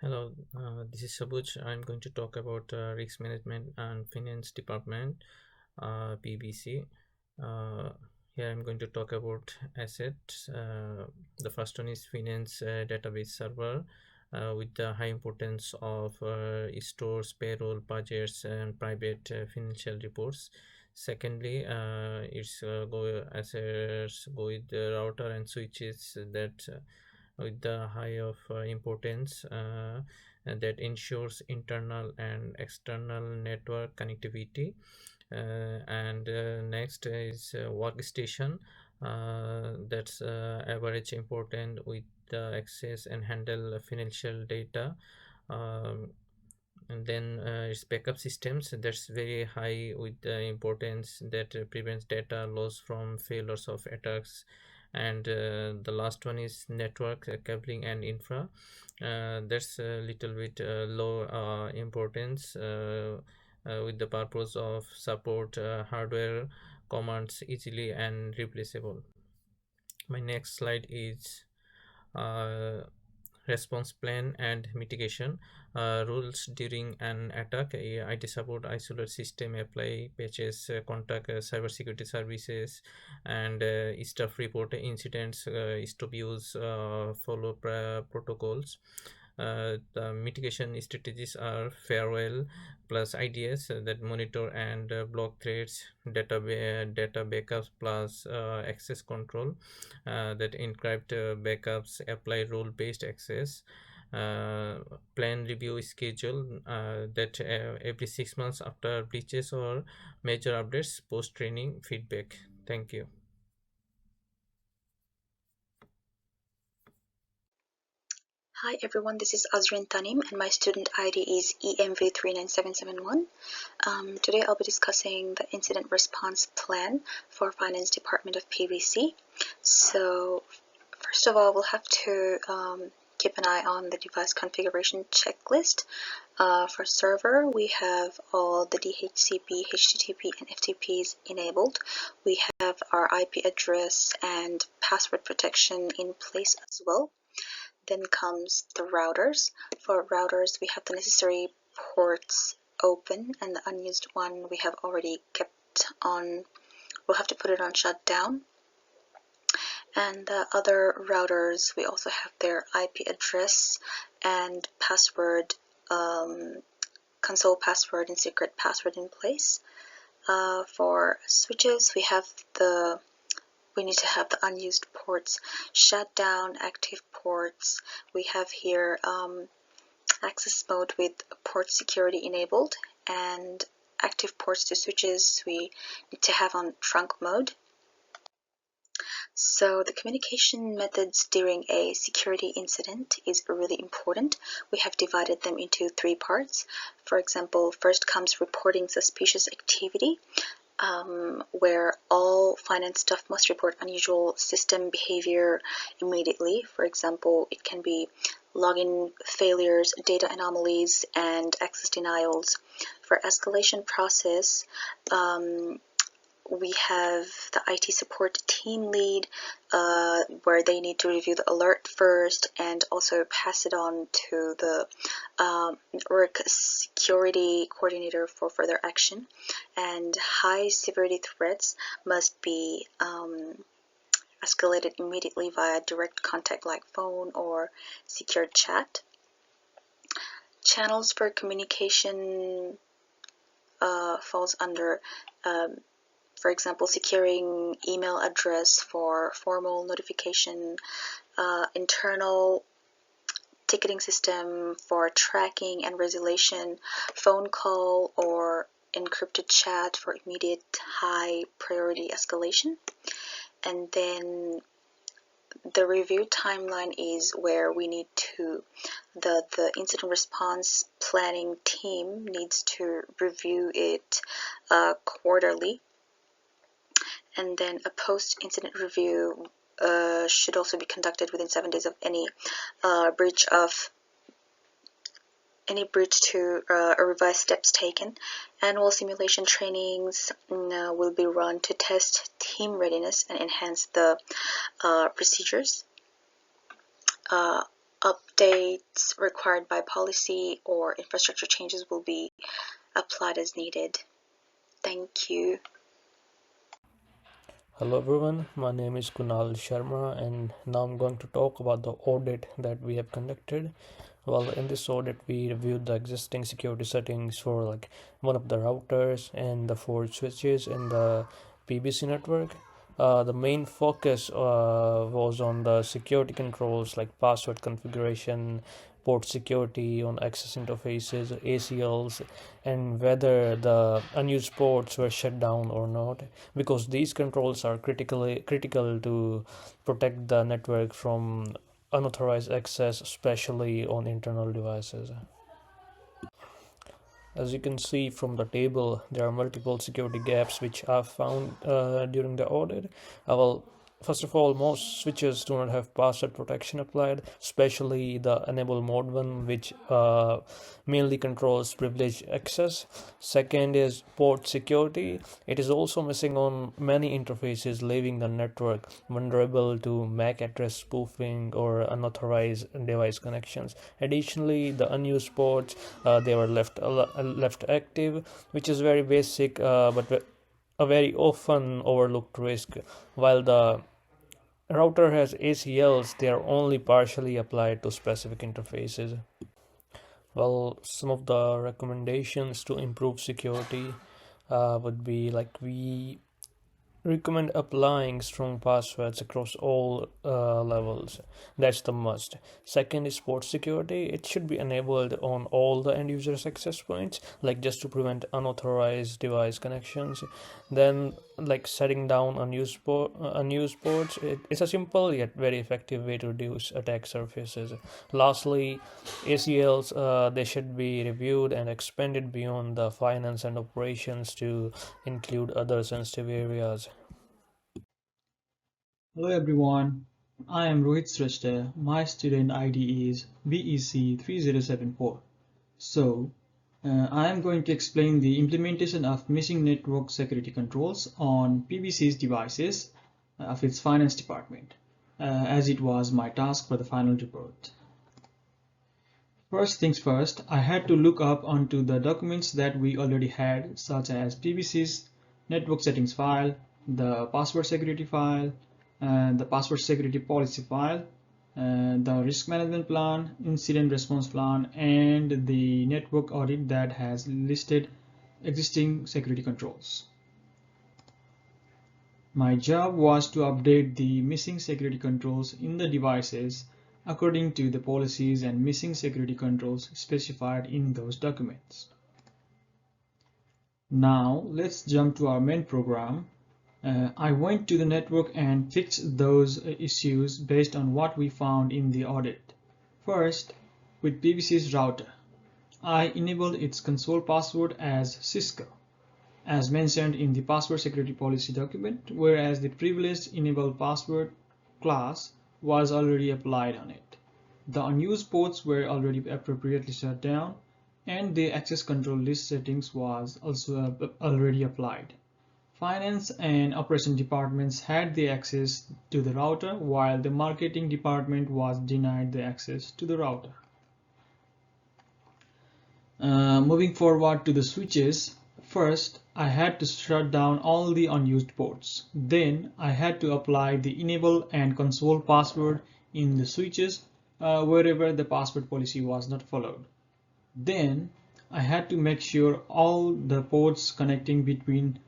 Hello, this is Sabuj. I'm going to talk about risk management and finance department, PBC. Uh, Here I'm going to talk about assets. The first one is finance database server with the high importance of stores, payroll, budgets, and private financial reports. Secondly, it's assets go with the router and switches that with the high of importance and that ensures internal and external network connectivity. And next is workstation that's average important with the access and handle financial data. um, and then it's backup systems that's very high with the importance that prevents data loss from failures of attacks. And the last one is network cabling and infra. That's a little bit low importance with the purpose of support hardware commands easily and replaceable. My next slide is uh, response plan and mitigation rules during an attack. IT support isolate system apply patches, contact cybersecurity services, and staff report incidents, stop use, follow protocols. The mitigation strategies are farewell plus IDS that monitor and block threats, data backups plus access control that encrypt backups, apply role-based access, uh, plan review schedule that every 6 months after breaches or major updates, post training feedback. Thank you. Hi everyone, this is Azrin Tanim and my student ID is EMV39771. Today I'll be discussing the incident response plan for Finance Department of PVC. So first of all, we'll have to keep an eye on the device configuration checklist. For server, we have all the DHCP, HTTP, and FTPs enabled. We have our IP address and password protection in place as well. Then comes the routers. For routers, we have the necessary ports open, and the unused one we have already kept on. We'll have to put it on shutdown. And the other routers, we also have their IP address and password, console password and secret password in place. For switches, we need to have the unused ports shut down, active ports. We have here access mode with port security enabled, and active ports to switches we need to have on trunk mode. So the communication methods during a security incident is really important. We have divided them into 3 parts. For example, first comes reporting suspicious activity, where all finance staff must report unusual system behavior immediately. For example, it can be login failures, data anomalies, and access denials. For escalation process, we have the IT support team lead, where they need to review the alert first and also pass it on to the network security coordinator for further action. And high severity threats must be escalated immediately via direct contact like phone or secure chat. Channels for communication falls under for example, securing email address for formal notification, internal ticketing system for tracking and resolution, phone call or encrypted chat for immediate high priority escalation. And then the review timeline is where we need to, the incident response planning team needs to review it quarterly. And then a post-incident review should also be conducted within 7 days of any breach to a revised steps taken. Annual simulation trainings will be run to test team readiness and enhance the procedures. updates required by policy or infrastructure changes will be applied as needed. Thank you. Hello everyone, my name is Kunal Sharma and now I'm going to talk about the audit that we have conducted. Well, in this audit we reviewed the existing security settings for like one of the routers and the four switches in the PBC network. The main focus was on the security controls like password configuration, port security on access interfaces, ACLs, and whether the unused ports were shut down or not, because these controls are critical to protect the network from unauthorized access, especially on internal devices. As you can see from the table, there are multiple security gaps which are found during the audit. Well, first of all, most switches do not have password protection applied, especially the enable mode one, which mainly controls privileged access. Second is port security. It is also missing on many interfaces, leaving the network vulnerable to MAC address spoofing or unauthorized device connections. Additionally, the unused ports they were left active, which is very basic but a very often overlooked risk. While the router has ACLs, they are only partially applied to specific interfaces. Well, some of the recommendations to improve security would be like we recommend applying strong passwords across all levels. That's the must. Second is port security. It should be enabled on all the end users access points, like just to prevent unauthorized device connections. Then like setting down unused ports, it's a simple yet very effective way to reduce attack surfaces. Lastly, ACLs, they should be reviewed and expanded beyond the finance and operations to include other sensitive areas. Hello everyone, I am Rohit Srestha. My student ID is BEC3074. So, I am going to explain the implementation of missing network security controls on PBC's devices of its finance department, as it was my task for the final report. First things first, I had to look up onto the documents that we already had, such as PBC's network settings file, the password security file, and the password security policy file, the risk management plan, incident response plan, and the network audit that has listed existing security controls. My job was to update the missing security controls in the devices according to the policies and missing security controls specified in those documents. Now let's jump to our main program. I went to the network and fixed those issues based on what we found in the audit. First, with PBC's router, I enabled its console password as Cisco, as mentioned in the password security policy document, whereas the privileged enable password class was already applied on it. The unused ports were already appropriately shut down, and the access control list settings was also already applied. Finance and operation departments had the access to the router, while the marketing department was denied the access to the router. Moving forward to the switches, first I had to shut down all the unused ports. Then I had to apply the enable and console password in the switches wherever the password policy was not followed. Then I had to make sure all the ports connecting between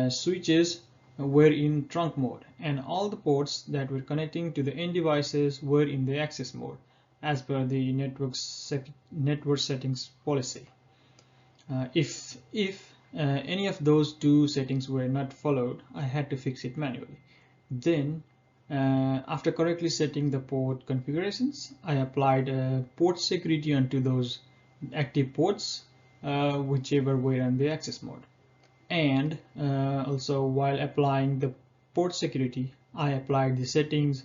switches were in trunk mode, and all the ports that were connecting to the end devices were in the access mode as per the network settings policy. If any of those two settings were not followed, I had to fix it manually. Then after correctly setting the port configurations, I applied port security onto those active ports, whichever were in the access mode. And also, while applying the port security, I applied the settings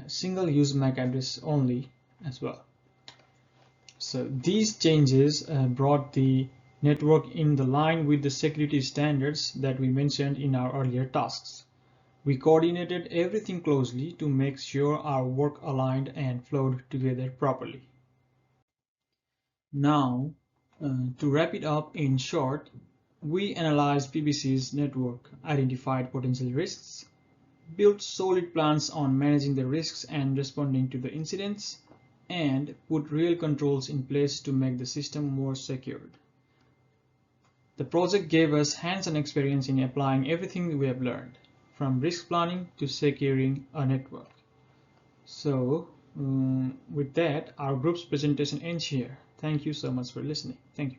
single use MAC address only as well. So these changes brought the network in the line with the security standards that we mentioned in our earlier tasks. We coordinated everything closely to make sure our work aligned and flowed together properly. Now, to wrap it up in short, we analyzed PBC's network, identified potential risks, built solid plans on managing the risks and responding to the incidents, and put real controls in place to make the system more secured. The project gave us hands-on experience in applying everything we have learned, from risk planning to securing a network. So, with that, our group's presentation ends here. Thank you so much for listening. Thank you.